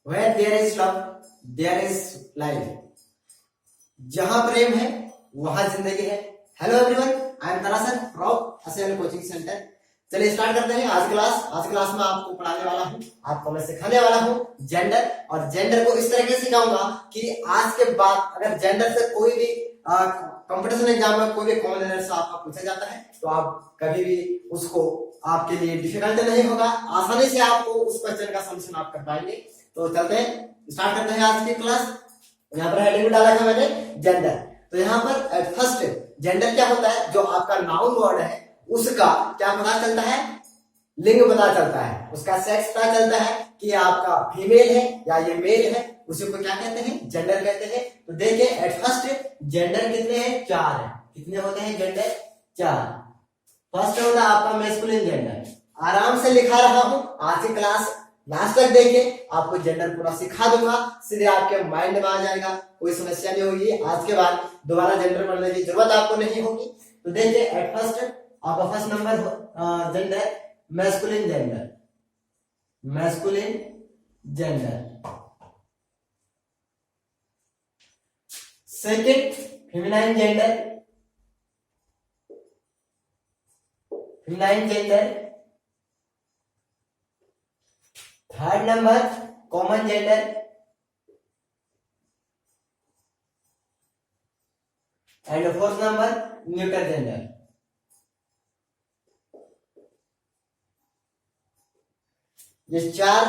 Where there is love, there is life. जहां प्रेम है वहां जिंदगी है। Hello everyone, I am Tarasan from Asel coaching centre. चलिए स्टार्ट करते हैं आज क्लास में आपको पढ़ाने वाला हूँ, आपको मैं सिखाने वाला हूँ जेंडर। और जेंडर को इस तरह से सिखाऊंगा कि आज के बाद अगर जेंडर से कोई भी कंपटीशन एग्जाम में कोई भी कॉमन एरर आपका पूछा जाता है तो आप कभी भी उसको आपके लिए डिफिकल्ट नहीं होगा, आसानी से आपको उस क्वेश्चन का सॉल्यूशन आप कर पाएंगे। तो चलते हैं, स्टार्ट करते हैं आज की क्लास। यहाँ पर हेडिंग डाला है मैंने जेंडर। तो यहाँ पर फर्स्ट जेंडर क्या होता है, जो आपका नाउन वर्ड है उसका क्या पता चलता है, लिंग पता चलता है, उसका सेक्स पता चलता है कि आपका फीमेल है या ये मेल है, उसी को क्या कहते हैं, जेंडर कहते हैं। तो देखिए एट फर्स्ट जेंडर कितने हैं, 4 है। कितने होते हैं जेंडर, 4। फर्स्ट होता है आपका मैस्कुलिन जेंडर। आराम से लिखा रहा हूं, आज की क्लास लास्ट तक देखिए, आपको जेंडर पूरा सिखा दूंगा, सीधे आपके माइंड में आ जाएगा, कोई समस्या नहीं होगी। आज के बाद दोबारा जेंडर पढ़ने की जरूरत आपको नहीं होगी। तो देखिए एट फर्स्ट आपका first number gender masculine gender, masculine gender. Second feminine gender, feminine gender. Third number common gender, and fourth number neutral gender. ये 4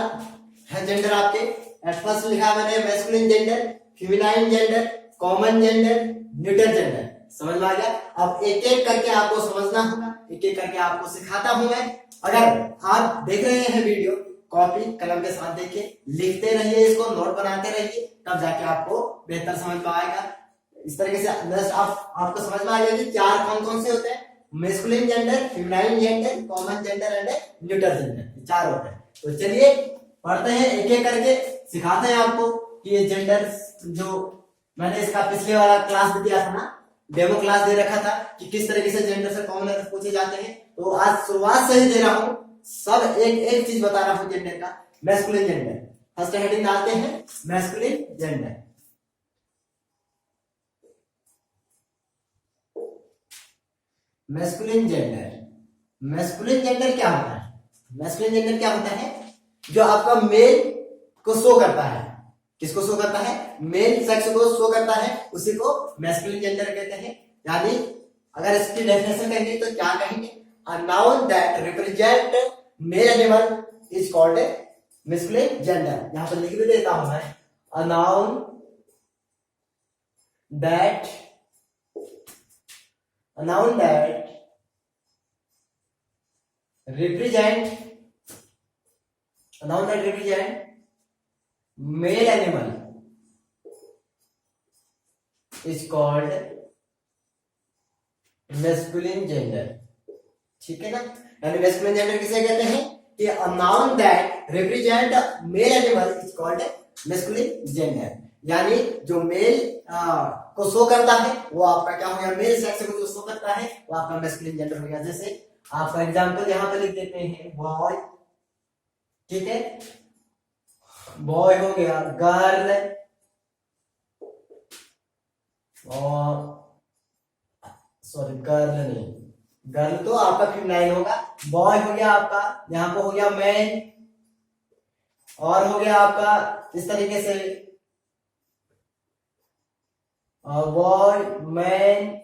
है जेंडर आपके। एट फर्स्ट लिखा मैंने masculine gender, feminine gender, common gender, neutral gender. समझ में आ गया। अब एक एक करके आपको समझना होगा, एक एक करके आपको सिखाता हूं मैं। अगर आप देख रहे हैं वीडियो, कॉपी कलम के साथ देखिए, लिखते रहिए, इसको नोट बनाते रहिए, तब जाके आपको बेहतर समझ में आएगा। इस तरीके से आपको समझ में आ जाएगा कि 4 कौन कौन से होते हैं, masculine gender, feminine gender, common gender and neutral gender, 4 होते हैं। तो चलिए पढ़ते हैं, एक एक करके सिखाते हैं आपको कि ये जेंडर, जो मैंने इसका पिछले वाला क्लास भी दिया था ना, डेमो क्लास दे रखा था कि किस तरीके से जेंडर से कॉमन एरर पूछे जाते हैं। तो आज शुरुआत से ही दे रहा हूं, सब एक एक चीज बता रहा हूं जेंडर का। मैस्कुलिन जेंडर फर्स्ट हेडिंग डालते हैं, masculine gender. Masculine gender, masculine gender क्या होता है, मैस्कुलिन जेंडर क्या होता है, जो आपका मेल को शो करता है। किसको शो करता है, मेल सेक्स को शो करता है, उसी को मैस्कुलिन जेंडर कहते हैं। यानी अगर इसकी डेफिनेशन कहेंगे तो क्या कहेंगे, a noun that represent male animal is called masculine gender। यहां पर लिख भी देता हूं मैं, a noun that represent male animal is called masculine gender। ठीक है ना। यानी मैस्कुलिन जेंडर किसे कहते हैं कि a noun that represent male animal is called masculine gender. यानी जो मेल को शो करता है वो आपका क्या हो गया, मेल सेक्स को जो शो करता है वो आपका मैस्कुलिन जेंडर हो गया। जैसे आपका एग्जांपल यहां पे लिख देते हैं, बॉय, ठीक है, बॉय हो गया, गर्ल, और सॉरी गर्ल नहीं, गर्ल तो आपका फेमिनाइन होगा। बॉय हो गया आपका, यहां पे हो गया मैन, और हो गया आपका इस तरीके से बॉय, मैन,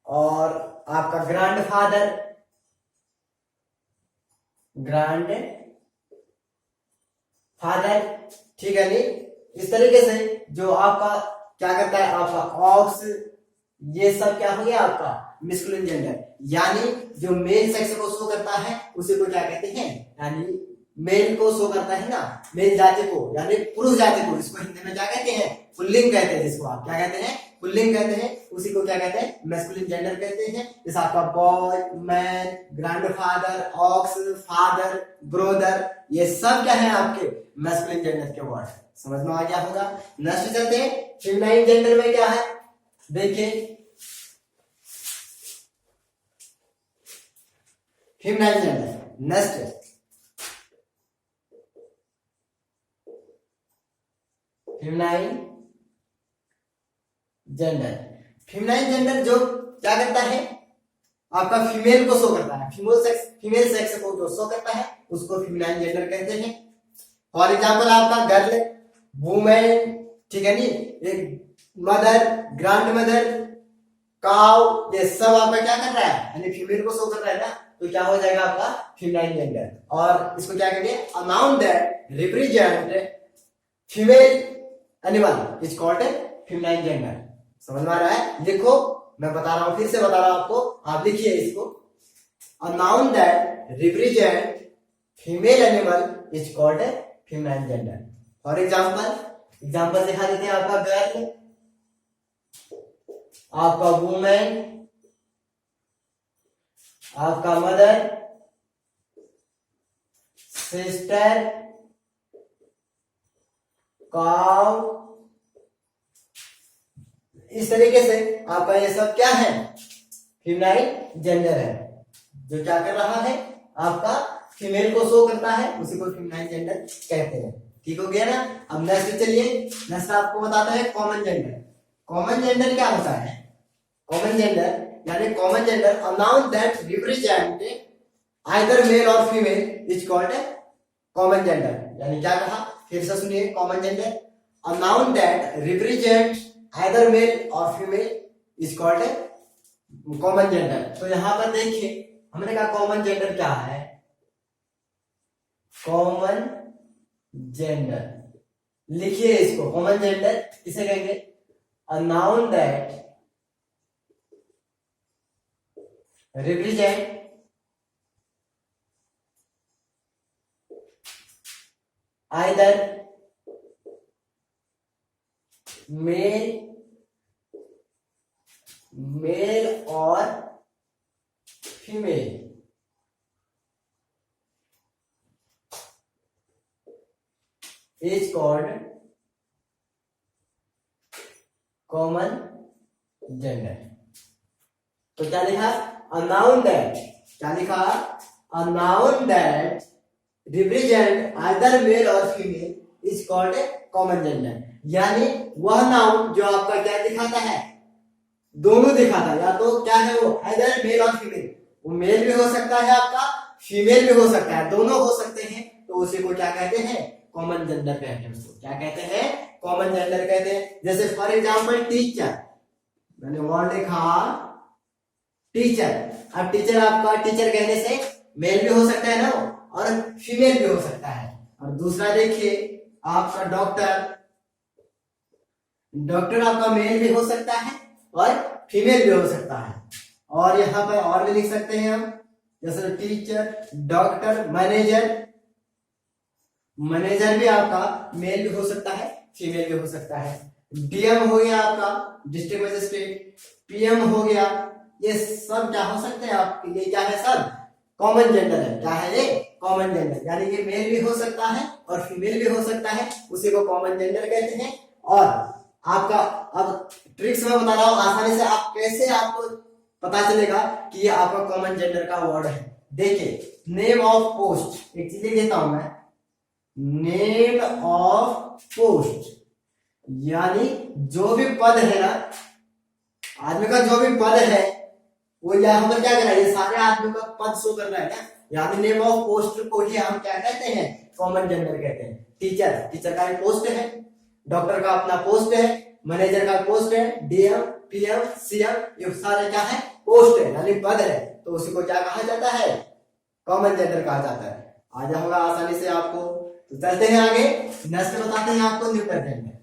और आपका ग्रैंड फादर, ठीक है नहीं। इस तरीके से जो आपका क्या करता है, आपका ऑक्स, ये सब क्या हो गया आपका मैस्कुलिन जेंडर। यानी जो मेल सेक्स को शो करता है उसी को क्या कहते हैं, यानी मेल को शो करता है ना, मेल जाति को, यानी पुरुष जाति को, इसको हिंदी में क्या कहते हैं, पुल्लिंग कहते हैं, जिसको आप क्या कहते हैं, पुल्लिंग कहते हैं, उसी को क्या कहते हैं, मैस्कुलिन जेंडर कहते हैं। जैसे आपका boy, man, grandfather, ox, father, brother, ये सब क्या है आपके मैस्कुलिन जेंडर के वर्ड। समझ में आ गया होगा। नेक्स्ट चलते हैं, फेमिनाइन जेंडर में क्या है, देखिए feminine gender next feminine gender. Feminine gender जो क्या करता है, आपका फीमेल को शो करता है, फीमेल सेक्स को जो शो करता है उसको फेमिनाइन जेंडर कहते हैं। फॉर एग्जांपल आपका गर्ल, वुमेन, ठीक है नी, एक मदर, ग्रैंड मदर, काउ, ये सब आपका क्या कर रहा है, यानी फीमेल को शो कर रहा है ना, तो क्या हो जाएगा आपका फेमिनाइन जेंडर। और इसको क्या कहेंगे, a noun that represent female animal is called feminine gender. समझ में आ रहा है? लिखो, मैं बता रहा हूं, फिर से बता रहा हूं आपको, आप लिखिए इसको। अ noun that represent female animal is called feminine gender. For example दिखा देते हैं, आपका गर्ल, आपका वुमेन, आपका मदर, सिस्टर, काउ, इस तरीके से आपका ये सब क्या है, फेमिनाइन जेंडर है, जो क्या कर रहा है, आपका फीमेल को शो करता है, उसी को फेमिनाइन जेंडर कहते हैं। ठीक हो गया ना? अब नेक्स्ट चलिए, नेक्स्ट आपको बताता है कॉमन जेंडर। कॉमन जेंडर क्या होता है? कॉमन जेंडर यानी common gender, a noun that represent either male और female is called common gender. यानी क्या कहा, फिर से सुनिए, common gender, a noun that represent either male और female is called common gender. तो यहां पर देखिए, हमने कहा कॉमन जेंडर क्या है, कॉमन जेंडर, लिखिए इसको, कॉमन जेंडर किसे कहेंगे, a noun that represent either male और female is called common gender. तो क्या लिखा, अ नाउन दैट, क्या लिखा, a noun that represent either male और female is called common gender. यानी वह नाउन जो आपका क्या दिखाता है, दोनों दिखाता है, या तो क्या है वो, आइदर मेल और फीमेल, वो मेल भी हो सकता है आपका, फीमेल भी हो सकता है, दोनों हो सकते हैं, तो उसी को क्या कहते हैं, कॉमन जेंडर कहते हैं। उसको क्या कहते हैं, कॉमन जेंडर कहते हैं। जैसे फॉर एग्जांपल टीचर, मैंने वर्ड लिखा टीचर। अब टीचर आपका, टीचर कहने से मेल भी हो सकता है ना, और फीमेल भी हो सकता है। और दूसरा देखिए आपका डॉक्टर, डॉक्टर आपका मेल भी हो सकता है और फीमेल भी हो सकता है। और यहाँ पर और भी लिख सकते हैं हम, जैसे टीचर, डॉक्टर, मैनेजर, मैनेजर भी आपका मेल भी हो सकता है, फीमेल भी हो सकता है। डीएम हो गया आपका, डिस्ट्रिक्ट मजिस्ट्रेट, पीएम हो गया, ये सब क्या हो सकते हैं आप, ये क्या है, सब कॉमन जेंडर है। क्या है ये, कॉमन जेंडर, यानी कि मेल भी हो सकता है और फीमेल भी हो सकता है, उसी को कॉमन जेंडर कहते हैं। और आपका अब ट्रिक्स में बता रहा हूं, आसानी से आप कैसे आपको पता चलेगा कि ये आपका कॉमन जेंडर का वर्ड है। देखिए, नेम ऑफ पोस्ट, एक चीज लिखता हूं मैं, नेम ऑफ पोस्ट, यानी जो भी पद है ना, आदमी का जो भी पद है वो यहाँ पर क्या कर रहा है, ये सारे आदमी का पद शो कर रहा है ना, यानी नेम ऑफ पोस्ट को ही हम क्या कहते हैं, कॉमन जेंडर कहते हैं। टीचर, टीचर का एक पोस्ट है, डॉक्टर का अपना पोस्ट है, मैनेजर का पोस्ट है, डीएम, पीएम, सीएम, ये सारे क्या है, पोस्ट है, यानी पद है, तो उसी को क्या कहा जाता है, कॉमन जेंडर कहा जाता है। आ जाएगा आसानी से आपको। तो चलते हैं आगे, नेक्स्ट बताते हैं आपको न्यूट्रल जेंडर।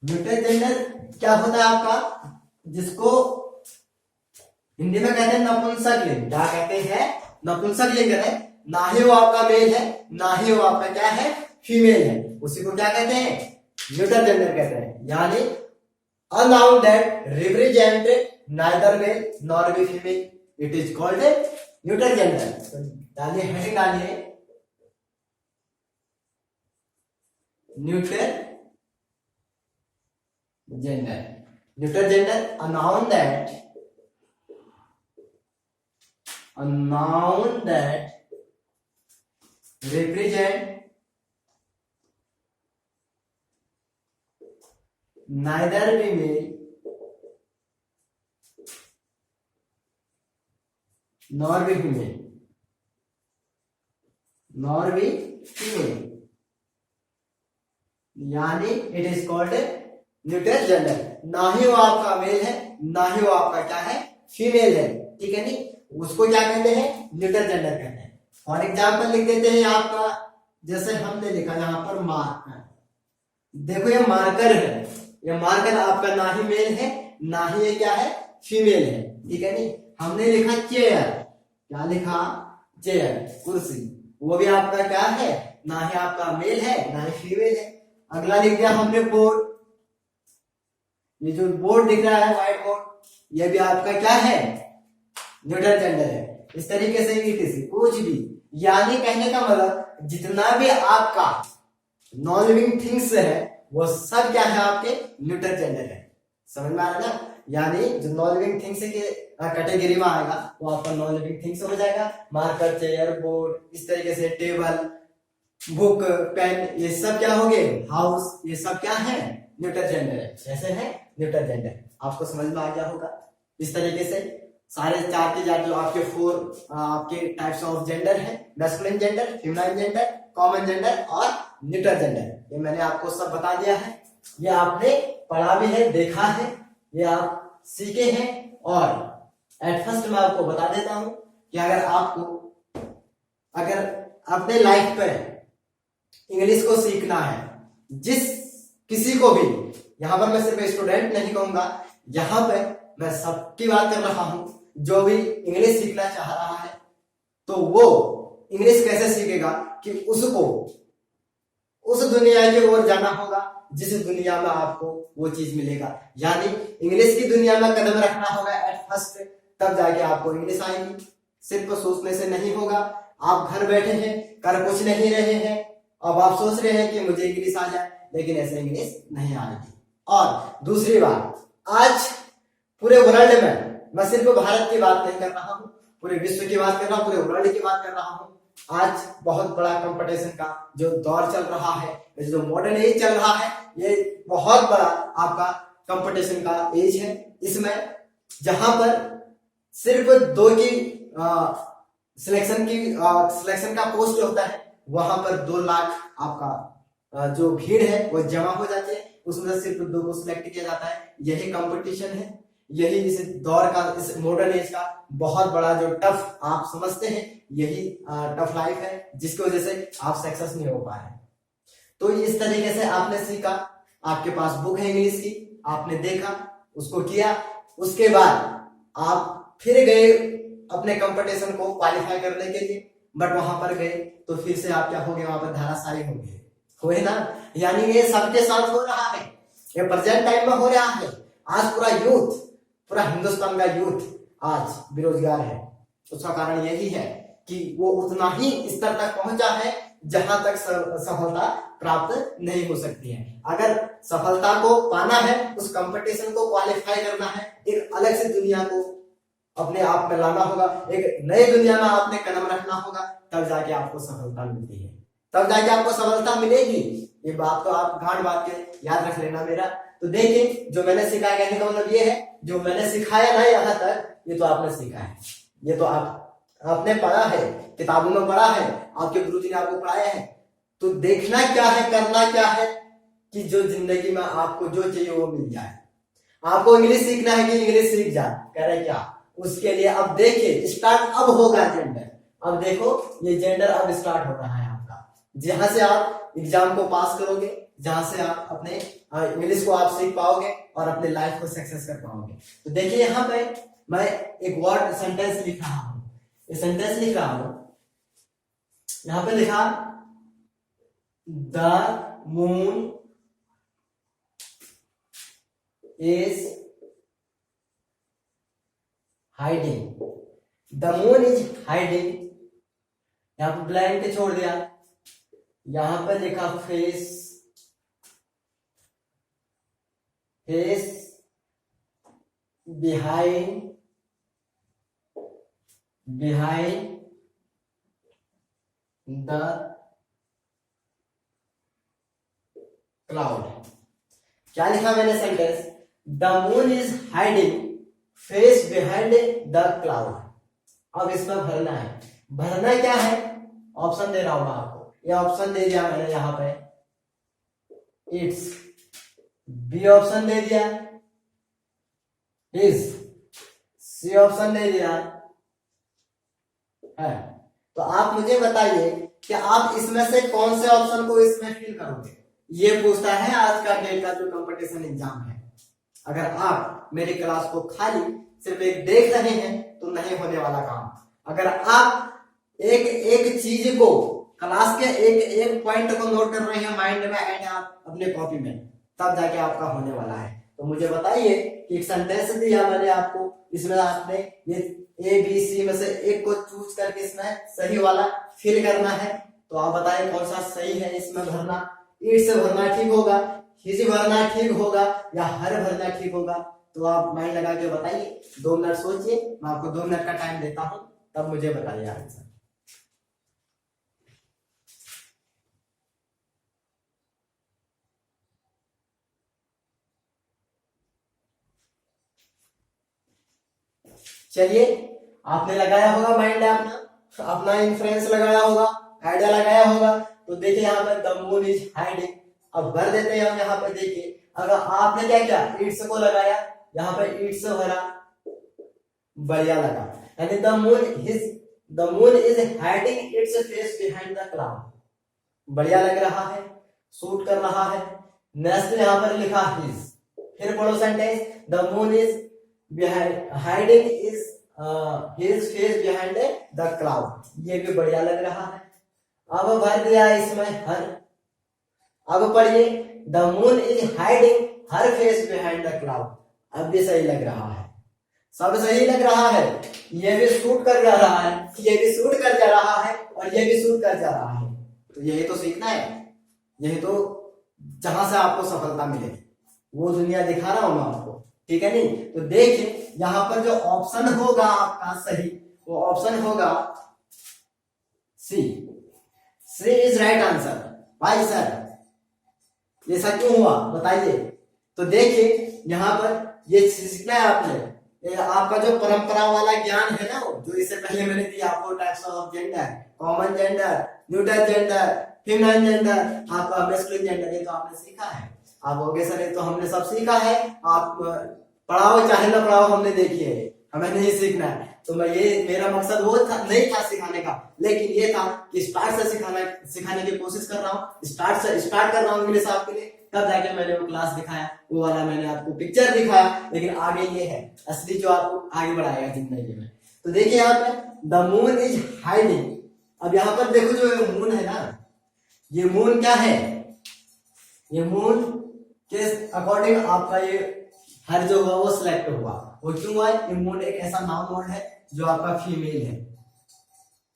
न्यूट्रल जेंडर क्या होता है आपका, जिसको हिंदी में कहते हैं नपुंसक लिंग। क्या कहते हैं, नपुंसक लिंग है, ना ही वो आपका मेल है, ना ही वो आपका क्या है, फीमेल है, उसी को क्या कहते हैं, न्यूट्रल जेंडर कहते हैं। यानी a noun that represent neither male nor be female, it is called neutral gender. डालिए, हेडिंग डालिए, neutral gender. Neutral gender, a noun that represent neither female nor be female, nor be female, यानी it is called neutral gender. ना ही वो आपका mail है, ना ही वो आपका क्या है, फीमेल है, ठीक है नहीं, उसको क्या कहते हैं, न्यूट्रल जेंडर कहते हैं। और एग्जाम्पल लिख देते हैं आपका, जैसे हमने लिखा यहाँ पर मार्कर, देखो ये मार्कर है, ये मार्कर आपका ना ही मेल है ना ही ये क्या है, फीमेल है, ठीक है नहीं। हमने लिखा चेयर, क्या लिखा, चेयर, कुर्सी, वो भी आपका क्या है, ना ही आपका मेल है ना ही फीमेल है। अगला लिख दिया हमने बोर्ड, ये जो बोर्ड दिख रहा है व्हाइट बोर्ड, ये भी आपका क्या है, न्यूट्रल जेंडर है। इस तरीके से किसी कुछ भी, यानी कहने का मतलब जितना भी आपका नॉन लिविंग थिंग्स है वो सब क्या है, आपके न्यूट्रल जेंडर है। समझ में आ रहा है ना, यानी जो नॉन लिविंग थिंग्स के कैटेगरी में आएगा वो आपका नॉन लिविंग थिंग्स हो जाएगा। मार्कर, चेयर, बोर्ड, इस तरीके से टेबल, बुक, पेन, ये सब क्या हो गए, हाउस, ये सब क्या है, न्यूट्रल जेंडर है। जैसे है न्यूट्रल जेंडर, आपको समझ में आ गया होगा। इस तरीके से सारे चार के चार जो आपके फोर आपके टाइप्स ऑफ जेंडर है, masculine gender, female gender, common gender और न्यूट्रल जेंडर, ये मैंने आपको सब बता दिया है। ये आपने पढ़ा भी है, देखा है, ये आप सीखे हैं। और एट फर्स्ट मैं आपको बता देता हूं कि अगर अपने लाइफ पर इंग्लिश को सीखना है, जिस किसी को भी, यहां पर मैं सिर्फ स्टूडेंट नहीं कहूंगा, यहां पे मैं सबकी बात कर रहा हूं, जो भी इंग्लिश सीखना चाह रहा है तो वो इंग्लिश कैसे सीखेगा कि उसको उस दुनिया की ओर जाना होगा जिस दुनिया में आपको वो चीज मिलेगा। यानी इंग्लिश की दुनिया में कदम रखना होगा एट फर्स्ट, तब जाके आपको इंग्लिश आएगी। सिर्फ सोचने से नहीं होगा। आप घर बैठे हैं, कर कुछ नहीं रहे हैं, अब आप सोच रहे हैं कि मुझे इंग्लिश आ जाए, लेकिन ऐसे इंग्लिश नहीं आएगी। और दूसरी बात, आज पूरे वर्ल्ड में, मैं सिर्फ भारत की बात नहीं कर रहा हूँ, पूरे विश्व की बात कर रहा हूँ, पूरे वर्ल्ड की बात कर रहा हूँ। आज बहुत बड़ा कंपटीशन का जो दौर चल रहा है, जो मॉडर्न एज चल रहा है, ये बहुत बड़ा आपका कंपटीशन का एज है। इसमें जहां पर सिर्फ दो की सिलेक्शन का पोस्ट होता है, वहां पर 2 लाख आपका जो भीड़ है वो जमा हो जाती है, उसमें सिर्फ 2 को सिलेक्ट किया जाता है। यही कंपटीशन है, यही इस दौर का, इस मॉडर्न एज का बहुत बड़ा जो टफ आप समझते हैं, यही टफ लाइफ है जिसकी वजह से आप सक्सेस नहीं हो पा रहे। तो इस तरीके से आपने सीखा, आपके पास बुक है इंग्लिश की, आपने देखा, उसको किया, उसके बाद आप फिर गए अपने कंपटीशन को क्वालिफाई करने के लिए, बट वहां पर गए तो फिर से आप क्या हो गए, वहां पर धाराशायी हो गए, हुए ना। यानी ये सबके साथ हो रहा है, ये प्रेजेंट टाइम में हो रहा है। आज पूरा यूथ, पूरा हिंदुस्तान का यूथ आज बेरोजगार है। उसका कारण यही है कि वो उतना ही स्तर तक पहुंचा है जहां तक सफलता प्राप्त नहीं हो सकती है। अगर सफलता को पाना है, उस कंपटीशन को क्वालिफाई करना है, एक अलग से दुनिया को अपने आप में लाना होगा, एक नई दुनिया में आपने कदम रखना होगा, तब जाके आपको सफलता मिलती है, तब जाके आपको सफलता मिलेगी। ये बात तो आप गांठ बात के याद रख लेना मेरा। तो देखिए, जो मैंने सिखाया, कहने का मतलब ये है, जो मैंने सिखाया ना यहाँ तक, ये तो आपने सीखा है, ये तो आपने पढ़ा है, किताबों में पढ़ा है, आपके गुरुजी ने आपको पढ़ाया है। तो देखना क्या है, करना क्या है कि जो जिंदगी में आपको जो चाहिए वो मिल जाए। आपको इंग्लिश सीखना है कि इंग्लिश सीख जाए, कह रहे क्या, उसके लिए अब देखिए स्टार्ट अब होगा जेंडर। अब देखो ये जेंडर अब स्टार्ट हो रहा है आपका, जहां से आप एग्जाम को पास करोगे, जहां से आप अपने इंग्लिश को आप सीख पाओगे और अपने लाइफ को सक्सेस कर पाओगे। तो देखिए यहाँ पे मैं एक वर्ड सेंटेंस लिख रहा हूं, ये सेंटेंस लिख रहा हूं, यहां पे लिखा the moon is hiding, the moon is hiding, यहां पे ब्लैंक छोड़ दिया, यहां पर लिखा face, face behind, behind the cloud. क्या लिखा मैंने sentence, the moon is hiding face behind the cloud. अब इसमें भरना है, भरना क्या है, ऑप्शन दे रहा हूं मैं आपको, ये ऑप्शन दे दिया मैंने यहां पे, इट्स, बी ऑप्शन दे दिया, इज, सी ऑप्शन दे दिया है। तो आप मुझे बताइए कि आप इसमें से कौन से ऑप्शन को इसमें फिल करोगे, ये पूछता है आज का डेट का जो कंपटीशन एग्जाम है। अगर आप मेरी क्लास को खाली सिर्फ एक देख रहे हैं तो नहीं होने वाला काम। अगर आप एक एक चीज को, क्लास के एक एक पॉइंट को नोट कर रहे हैं माइंड में एंड आप अपने कॉपी में, तब जाके आपका होने वाला है। तो मुझे बताइए कि एक सेंटेंस दिया मैंने आपको, इसमें आपने ये ए बी सी में से एक को चूज करके इसमें सही वाला फिल करना है। तो आप बताइए कौन सा सही है इसमें भरना, ईट से भरना ठीक होगा, हिज भरना ठीक होगा, या हर भरना ठीक होगा। तो आप माइंड लगा के बताइए, 2 मिनट सोचिए, मैं आपको 2 मिनट का टाइम देता हूं, तब मुझे बताइए आंसर। चलिए, आपने लगाया होगा माइंड, अपना अपना इन्फ्लुएंस लगाया होगा, आइडिया लगाया होगा। तो देखिए यहाँ पर द मून इज हाइडिंग, अब भर देते हैं हम यहाँ पर। देखिए अगर आपने क्या किया, इट्स को लगाया, यहाँ पर इट्स भरा, बढ़िया लगा, यानी the moon is hiding its face behind the cloud, बढ़िया लग रहा है, सूट कर रहा है। नेक्स्ट यहाँ पर लिखा हिज, फिर पढ़ो sentence, the moon is hiding is his face behind the cloud, ये भी बढ़िया लग रहा है। अब भर दिया इसमें हर, अब पढ़िए, the moon is hiding her face behind the cloud, अब भी सही लग रहा है, सब सही लग रहा है, ये भी सूट कर जा रहा है, ये भी सूट कर जा रहा है, और ये भी सूट कर जा रहा है। तो यही तो सीखना है, यही तो जहां से आपको सफलता मिले वो दुनिया दिखा रहा हूं मैं आपको, ठीक है नहीं। तो देखिए यहां पर जो ऑप्शन होगा आपका सही, वो ऑप्शन होगा सी, सी इज राइट आंसर। भाई सर ऐसा क्यों हुआ बताइए। तो देखिए यहाँ पर ये सीखना है आपने, आपका जो परंपरा वाला ज्ञान है ना, जो इससे पहले मैंने दिया आपको, types of gender, common gender, neutral gender, feminine gender, आपका मैस्कुलिन जेंडर, ये तो आपने सीखा है। आप होगे सर ये तो हमने सब सीखा है, आप पढ़ाओ चाहे ना पढ़ाओ, हमने देखी है, हमें नहीं सीखना है। तो मैं ये मेरा मकसद वो था नहीं था सिखाने का, लेकिन ये था कि स्टार्ट से सिखाने की कोशिश कर रहा हूँ, स्टार्ट कर रहा हूँ इंग्लिश आपके लिए। तब जाके मैंने वो क्लास दिखाया, वो वाला मैंने आपको पिक्चर दिखाया, लेकिन आगे ये है असली जो आपको आगे बढ़ाएगा जिंदगी में। तो देखिए यहाँ पे द मून इज हाइडिंग, अब यहाँ पर देखो जो मून है ना, ये मून क्या है, ये मून के अकॉर्डिंग आपका ये हर जो हुआ वो सिलेक्ट हुआ। वो क्यों हुआ, ये मून एक ऐसा नाउन वर्ड है जो आपका फीमेल है,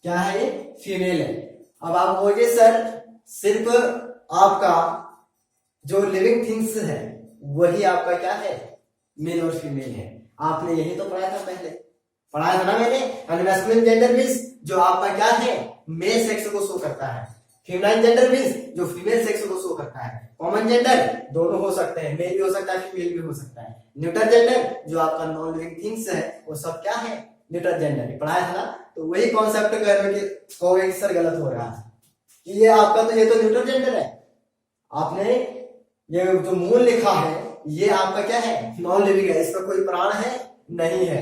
क्या है ये, फीमेल है। अब आप कहोगे सर सिर्फ आपका जो लिविंग थिंग्स है वही आपका क्या है, मेल और फीमेल है। आपने यही तो पढ़ा था, पहले पढ़ाया था ना मैंने। मैस्कुलिन जेंडर मींस जो आपका क्या है, मेल सेक्स को शो करता है, फेमिनिन जेंडर मींस जो फीमेल सेक्स को शो करता है, कॉमन जेंडर दोनों हो सकते हैं, मेल भी हो सकता है फीमेल भी हो सकता है, न्यूट्रल जेंडर जो आपका नॉन लिविंग थिंग्स है वो सब क्या है, न्यूट्रल जेंडर, पढ़ाया था ना। तो वही कॉन्सेप्ट कहोगे सर गलत हो रहा है, ये आपका तो ये तो न्यूट्रल जेंडर है, आपने ये जो मून लिखा है ये आपका क्या है, नॉन लिविंग है, इसका कोई प्राण है नहीं है,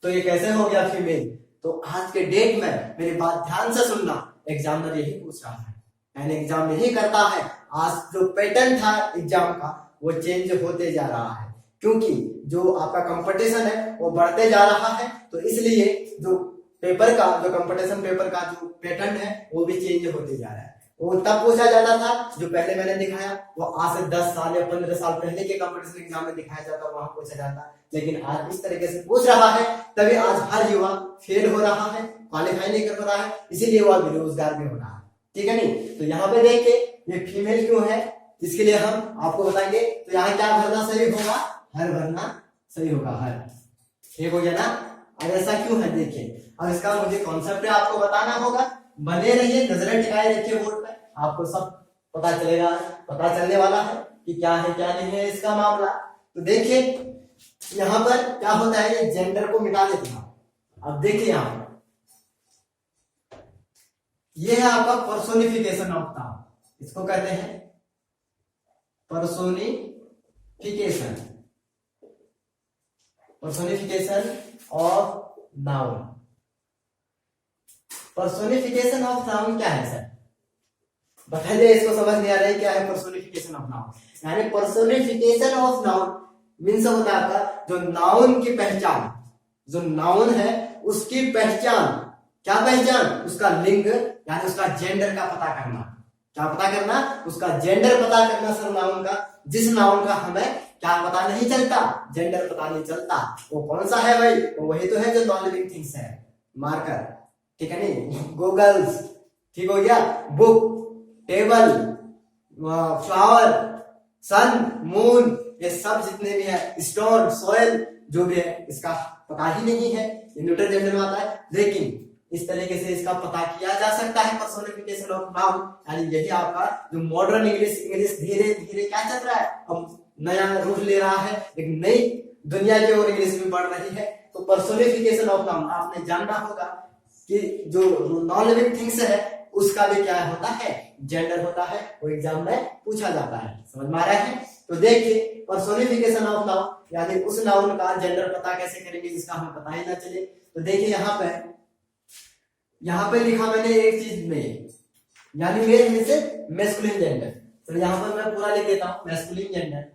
तो ये कैसे हो गया फीमेल। तो आज के डेट में मेरी बात ध्यान से सुनना, एग्जामिनर यही पूछ रहा है, यानी एग्जाम यही करता है। आज जो पैटर्न था एग्जाम का वो चेंज होते जा रहा है, क्योंकि जो आपका कंपटीशन है वो बढ़ते जा रहा है। तो इसलिए जो पेपर का, जो कंपटीशन पेपर का जो पैटर्न है वो भी चेंज होते जा रहा है। वो तब पूछा जाता था जो पहले मैंने दिखाया, वो आज से 10 साल या 15 साल पहले के कंपटीशन एग्जाम में दिखाया जाता, वहां पूछा जाता। लेकिन आज इस तरीके से पूछ रहा है, तभी आज हर युवा फेल हो रहा है, क्वालिफाई नहीं कर रहा है, इसीलिए वह बेरोजगार भी हो रहा है, ठीक है नहीं। तो यहाँ पे देखिए ये फीमेल क्यों है, इसके लिए हम आपको बताएंगे। तो यहाँ क्या भरना सही होगा, हर भरना सही होगा, हर, ठीक हो गया ना। अब ऐसा क्यों है देखिए, अब इसका मुझे कॉन्सेप्ट आपको बताना होगा, बने रहिए, नजरें टिकाए रखिए बोर्ड पे, आपको सब पता चलेगा, पता चलने वाला है कि क्या है क्या नहीं है इसका मामला। तो देखिए यहाँ पर क्या होता है, ये जेंडर को मिटा देता हूं। अब देखिए यहाँ पर ये है आपका पर्सोनिफिकेशन ऑफ नाउन, इसको कहते हैं personification, personification of noun. Personification of noun क्या है सर, बताइए, इसको समझ नहीं आ रहा है क्या है पर्सोनिफिकेशन ऑफ नाउन। यानी पर्सोनिफिकेशन ऑफ नाउन मीन्स होता है आपका जो नाउन की पहचान, जो नाउन है उसकी पहचान, क्या पहचान, उसका लिंग यानी उसका जेंडर का पता करना। क्या पता करना, उसका जेंडर पता करना सर नाउन का। जिस नाउन का हमें क्या पता नहीं चलता, जेंडर पता नहीं चलता, वो कौन सा है भाई, वो वही तो है जो नॉन लिविंग थिंग्स है। मार्कर, ठीक है नहीं, गूगल्स, ठीक हो गया, बुक, टेबल, फ्लावर, सन, मून, ये सब जितने भी है, स्टोन, सोयल, जो भी है इसका पता ही नहीं है, ये न्यूट्रल जेंडर में आता है। लेकिन इस तरीके से इसका पता किया जा सकता है पर्सोनिफिकेशन ऑफ नाउन। यानी यही आपका जो मॉडर्न इंग्लिश धीरे धीरे क्या चल रहा है, अब नया रूप ले रहा है, एक नई दुनिया की ओर इंग्लिश भी बढ़ रही है। तो पर्सोनिफिकेशन ऑफ नाउन आपने जानना होगा कि जो नॉन लिविंग थिंग्स है उसका भी क्या होता है, जेंडर होता है, वो एग्जाम में पूछा जाता है। समझ में आ रहा है। तो देखिए पर्सोनिफिकेशन ऑफ नाउन यानी उस नाउन का जेंडर पता कैसे करेंगे जिसका हमें पता ही ना चले। तो देखिए यहाँ पे लिखा मैंने एक चीज में, यानी मेल में से मैस्कुलिन जेंडर। तो यहाँ पर मैं पूरा लिख देता हूं, मैस्कुलिन जेंडर,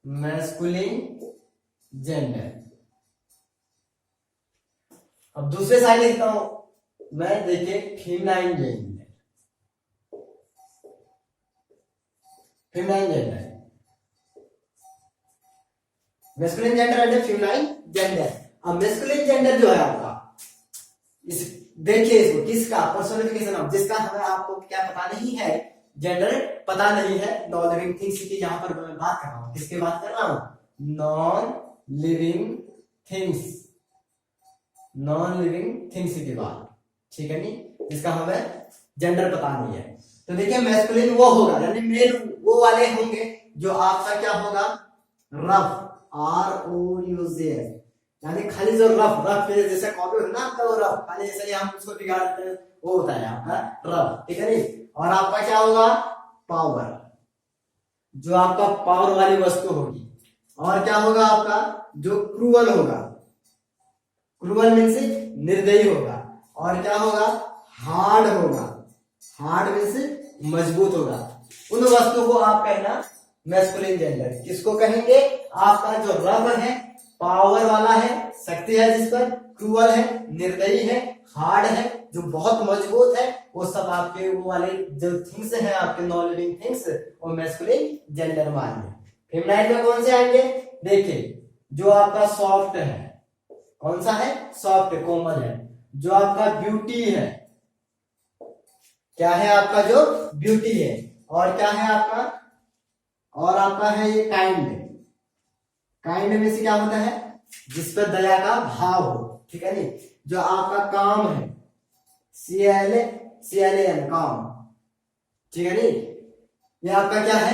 मैस्कुलिन जेंडर। अब दूसरे साइड लिखता हूं मैं, देखिए feminine gender, feminine gender, masculine gender and feminine gender. अब मैस्कुलिन जेंडर जो है आपका, इस देखिए इसको, किसका, पर्सोनिफिकेशन ऑफ, जिसका हमें आपको क्या पता नहीं है, जेंडर पता नहीं है, नॉन लिविंग थिंग्स की यहाँ पर मैं बात कर रहा हूं। किसकी बात कर रहा हूं, non living things, non living things की बात, ठीक है नहीं, जिसका हमें जेंडर पता नहीं है। तो देखिए मैस्कुलिन वो होगा, यानी मेल वो वाले होंगे जो आपका क्या होगा, रफ, ROUGH, यानी खाली जो रफ जैसे कॉपी होता है ना आपका, वो रफ खाली जैसे हम उसको बिगाड़ देते हैं, वो होता है आपका रफ, ठीक है नहीं। और आपका क्या होगा, पावर, जो आपका पावर वाली वस्तु होगी। और क्या होगा आपका, जो क्रूअल होगा, क्रूअल मीन्स निर्दयी होगा। और क्या होगा, हार्ड होगा, हार्ड मीन्स मजबूत होगा। उन वस्तु को आप कहना मैस्कुलिन जेंडर। किसको कहेंगे, आपका जो रफ है, पावर वाला है, शक्ति है जिस पर, क्रूअल है, निर्दयी है, हार्ड है, जो बहुत मजबूत है, वो सब आपके वो वाले जो थिंग्स हैं आपके नॉन लिविंग थिंग्स, वो मैस्कुलिन जेंडर में आएंगे। फेमिनाइन में कौन से आएंगे, देखिए जो आपका सॉफ्ट है, कौन सा है, सॉफ्ट, कोमल है। जो आपका ब्यूटी है, क्या है आपका, जो ब्यूटी है। और क्या है आपका, और आपका है ये काइंड, काइंड में से क्या होता है, जिस पर दया का भाव हो, ठीक है नहीं। जो आपका काम है, CLAN, काम, ठीक है नहीं। ये आपका क्या है,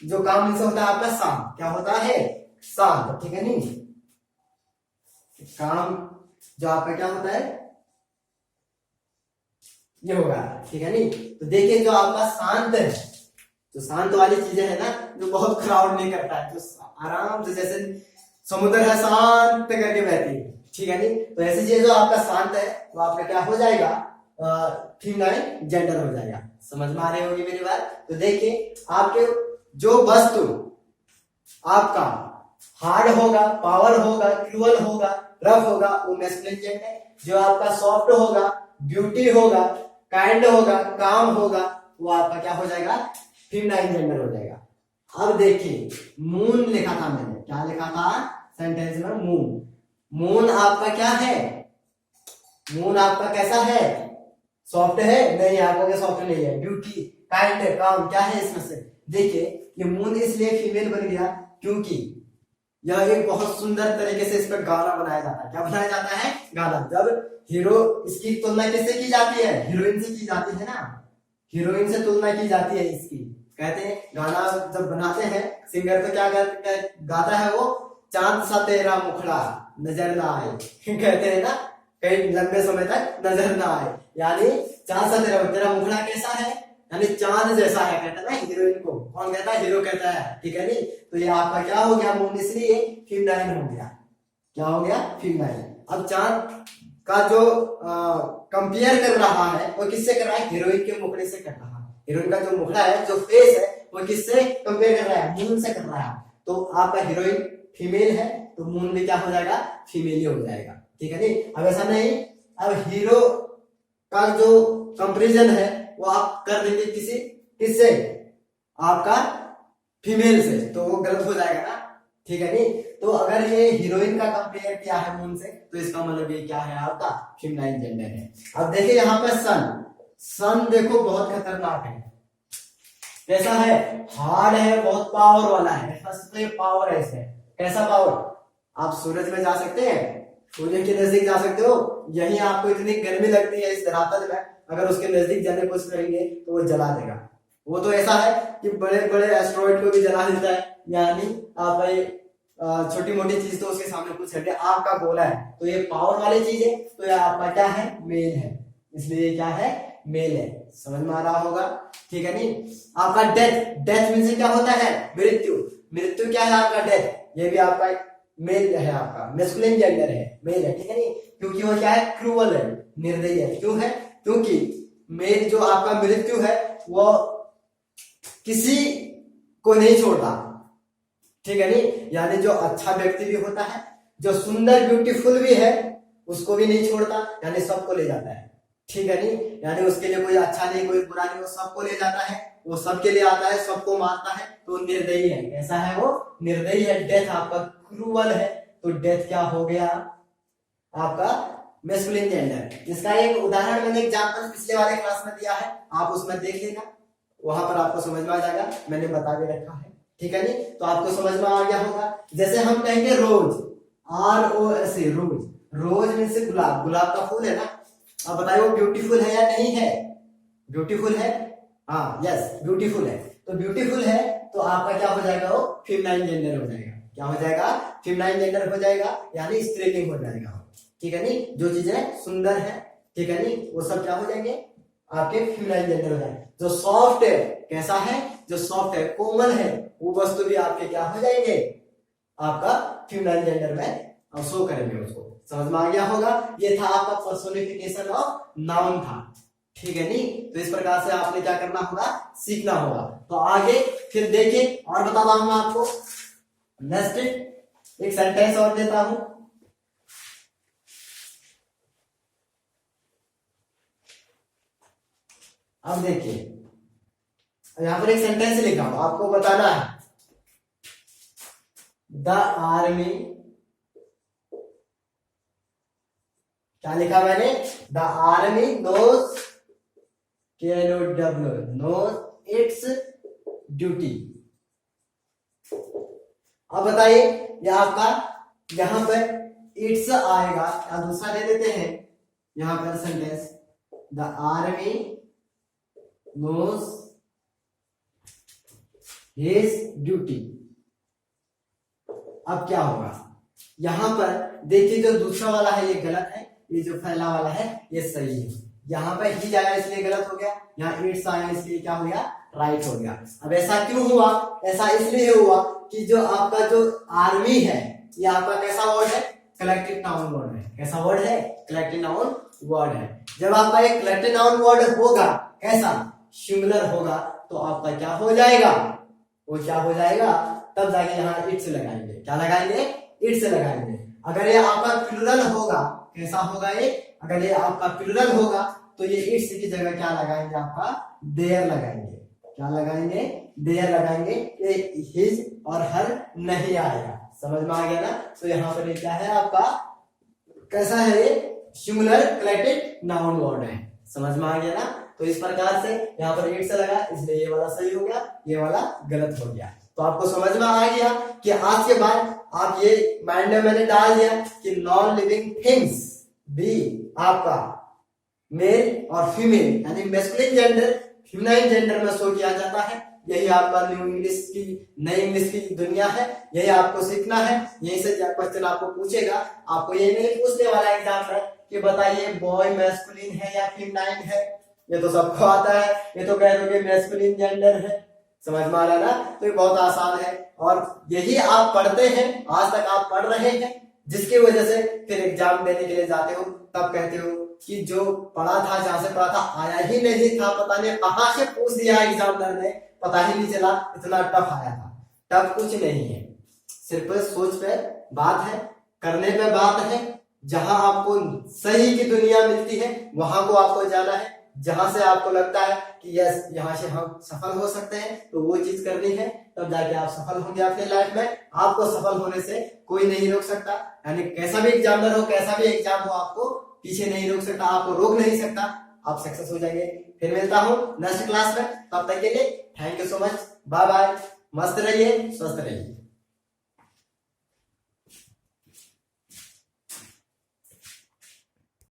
जो काम इनसे होता है आपका शांत, क्या होता है, शांत, ठीक है नहीं। काम जो आपका क्या होता है, ये होगा, ठीक है नहीं। तो देखिए जो आपका शांत है, जो शांत वाली चीजें है ना, जो बहुत क्राउड नहीं करता है, जो आराम से, जैसे समुद्र है शांत करके बहती है, ठीक है नहीं। तो ऐसी चीज जो आपका शांत है वो आपका क्या हो जाएगा, फीमेल जेंडर हो जाएगा। समझ में आ रही होगी मेरी बात। तो देखिए आपके जो वस्तु आपका हार्ड होगा, पावर होगा, क्रूअल होगा, रफ होगा, वो मैस्कुलिन जेंडर। जो आपका सॉफ्ट होगा, ब्यूटी होगा, काइंड होगा, काम होगा, वो आपका क्या हो जाएगा, फीमेल जेंडर हो जाएगा। अब देखिए मून लिखा था मैंने, क्या लिखा था सेंटेंस में, मून। मून आपका क्या है, मून आपका कैसा है, सॉफ्ट है, नहीं आपका सॉफ्ट नहीं है। ब्यूटी, काइंड, काम, क्या है इसमें से, देखिए ये मून इसलिए फीमेल बन गया क्योंकि यह एक बहुत सुंदर तरीके से इस पर गाना बनाया जाता है। क्या बनाया जाता है, गाना। जब हीरो, इसकी तुलना किससे की जाती है, हीरोइन से की जाती है ना, हीरोइन से तुलना की जाती है इसकी। कहते हैं गाना जब बनाते हैं सिंगर तो क्या गाता है वो, चांद सा तेरा मुखड़ा नजर ना आए कहते हैं ना, कई लंबे समय तक नजर ना आए, यानी चांद सा तेरा मुखड़ा कैसा है, यानी चांद जैसा है, कहता है ना हीरोइन को। कौन कहता है? हीरो कहता है, ठीक है नहीं। तो ये आपका क्या हो गया मून, इसलिए फेमिनाइन हो गया। क्या हो गया? फेमिनाइन। अब चांद का जो कंपेयर कर रहा है वो किससे कर रहा है? हीरोइन के मुखड़े से कर रहा है। हीरोइन का जो मुखड़ा है, जो फेस है, वो किससे कंपेयर कर रहा है? मून से कर रहा है। तो आपका हीरोइन फीमेल है तो मून भी क्या हो जाएगा? फीमेल ही हो जाएगा, ठीक है नहीं। अब ऐसा नहीं, अब हीरो का जो कंपेरिजन है वो आप कर देंगे किससे? आपका फीमेल से, तो वो गलत हो जाएगा ना, ठीक है नहीं। तो अगर ये हीरोइन का कंपेयर किया है मून से तो इसका मतलब ये क्या है? आपका फेमिनाइन जेंडर है। अब देखिए यहाँ पे सन देखो बहुत खतरनाक है। कैसा है? हार्ड है, बहुत पावर वाला है। फर्स्ट तो पावर है इसमें। कैसा पावर? आप सूरज में जा सकते हैं, सूर्य के नजदीक जा सकते हो, यही आपको इतनी गर्मी लगती है इस धरातल में, अगर उसके नजदीक जाने की कोशिश करेंगे तो वो जला देगा। वो तो ऐसा है कि बड़े बड़े एस्ट्रॉइड को भी जला देता है, यानी आप छोटी मोटी चीज तो उसके सामने कुछ है। आपका गोला है तो ये पावर वाली चीज है, तो ये आपका क्या है? मेल है, इसलिए क्या है? मेल है। समझ में आ रहा होगा, ठीक है नहीं। आपका डेथ मीन्स क्या होता है? मृत्यु क्या है आपका? डेथ। ये भी आपका मेल है, आपका मैस्कुलिन जेंडर है, मेल है, ठीक है नहीं। क्योंकि वो क्या है? क्रूअल है, निर्दयी है। क्यों है? क्योंकि मेल जो आपका मृत्यु है वो किसी को नहीं छोड़ता, ठीक है नहीं। यानी जो अच्छा व्यक्ति भी होता है, जो सुंदर ब्यूटीफुल भी है, उसको भी नहीं छोड़ता, यानी सबको ले जाता है, ठीक है नहीं। यानी उसके लिए कोई अच्छा नहीं, कोई बुरा नहीं, वो सबको ले जाता है, वो सबके लिए आता है, सबको मारता है, तो निर्दयी है। कैसा है वो? निर्दयी है। डेथ आपका क्रूअल है, तो डेथ क्या हो गया? आपका मैस्कुलिन जेंडर। इसका एक उदाहरण मैंने एग्जांपल पिछले वाले क्लास में दिया है, आप उसमें देख लेना, वहां पर आपको समझ में आ जाएगा, मैंने बता के रखा है, ठीक है नहीं। तो आपको समझ में आ गया होगा। जैसे हम कहेंगे रोज, ROS, रोज मीन्स गुलाब, गुलाब का फूल है ना। अब बताइए वो ब्यूटीफुल है या नहीं है? ब्यूटीफुल है, हाँ, यस, ब्यूटीफुल है। तो ब्यूटीफुल है तो आपका क्या हो जाएगा? वो फेमिनाइन जेंडर हो जाएगा। क्या हो जाएगा? फेमिनाइन जेंडर हो जाएगा, यानी स्त्रीलिंग हो जाएगा, ठीक है नहीं। जो चीजें सुंदर है, ठीक है नहीं, वो सब क्या हो जाएंगे? आपके फेमिनाइन जेंडर हो जाएंगे। जो सॉफ्ट है, कैसा है? जो सॉफ्ट है, कोमल है, वो वस्तु भी आपके क्या हो जाएंगे? आपका फेमिनाइन जेंडर में शो करेंगे उसको। समझ में आ गया होगा। ये था आपका पर्सोनिफिकेशन ऑफ नाउन था, ठीक है नहीं। तो इस प्रकार से आपने क्या करना होगा? सीखना होगा। तो आगे फिर देखिए और बता रहा हूं मैं आपको। नेक्स्ट एक सेंटेंस और देता हूं। अब देखिए यहां पर एक सेंटेंस लिखा हूं, आपको बताना है। द आर्मी, क्या लिखा मैंने? The army knows, knows its duty. अब बताइए ये आपका यहां पर इट्स आएगा या दूसरा दे देते हैं यहां पर sentence, the army knows his duty. अब क्या होगा? यहां पर देखिए जो दूसरा वाला है ये गलत है, ये जो पहला वाला है ये सही है। यहाँ पर ही जाएगा इसलिए गलत हो गया, यहाँ इट्स आया इसलिए क्या हो गया? राइट हो गया। अब ऐसा क्यों हुआ? ऐसा इसलिए हुआ कि जो आपका जो आर्मी है ये आपका कैसा वर्ड है? कलेक्टिव नाउन वर्ड है। कैसा वर्ड है? कलेक्टिव नाउन वर्ड है। जब आपका एक कलेक्टिव नाउन वर्ड होगा कैसा? सिंगुलर होगा, तो आपका क्या हो जाएगा? वो क्या हो जाएगा? तब जाके यहाँ इट्स लगाएंगे। क्या लगाएंगे? इट्स लगाएंगे। अगर ये आपका प्लुरल होगा, कैसा होगा ये? अगर ये आपका प्लुरल होगा तो ये इट्स की जगह क्या लगाएंगे? आपका देयर लगाएंगे। क्या लगाएंगे? देयर लगाएंगे। ये हिज और हर नहीं आएगा। समझ में आ गया ना? तो यहाँ पर ये क्या है आपका? कैसा है ये? सिंगुलर कलेक्टिव नाउन वर्ड है। समझ में आ गया ना? तो इस प्रकार से यहाँ पर इट्स लगा, इसलिए ये वाला सही हो गया, ये वाला गलत हो गया। तो आपको समझ में आ गया कि आज के बाद आप ये माइंड में मैंने डाल दिया कि नॉन लिविंग थिंग्स भी आपका मेल और फीमेल यानी मैस्कुलिन जेंडर, फेमिनाइन जेंडर में शो किया जाता है। यही आपका न्यू इंग्लिश की नई इंग्लिश की दुनिया है, यही आपको सीखना है। यही से क्वेश्चन आपको पूछेगा, आपको ये नहीं पूछने वाला एग्जाम है कि बताइए बॉय मैस्कुलिन है या फेमिनाइन है, ये तो सबको आता है, ये तो कह दोगे मैस्कुलिन जेंडर है। समझ में आ रहा है ना? तो ये बहुत आसान है और यही आप पढ़ते हैं, आज तक आप पढ़ रहे हैं, जिसकी वजह से फिर एग्जाम देने के लिए जाते हो तब कहते हो कि जो पढ़ा था, जहां से पढ़ा था आया ही नहीं था, पता नहीं कहां से पूछ दिया एग्जामिनर ने, पता ही नहीं चला, इतना टफ आया था। टफ कुछ नहीं है, सिर्फ सोच पे बात है, करने पे बात है। जहां आपको सही की दुनिया मिलती है वहां को आपको जाना है, जहां से आपको लगता है कि यस यहाँ से हम सफल हो सकते हैं तो वो चीज करनी है, तब जाके आप सफल होंगे अपने लाइफ में। आपको सफल होने से कोई नहीं रोक सकता, यानी कैसा भी एग्जामिनर हो, कैसा भी एग्जाम हो, आपको पीछे नहीं रोक सकता, आपको रोक नहीं सकता, आप सक्सेस हो जाएंगे। फिर मिलता हूँ नेक्स्ट क्लास में, तब तक के लिए thank you so much, bye bye, मस्त रहिए, स्वस्थ रहिए।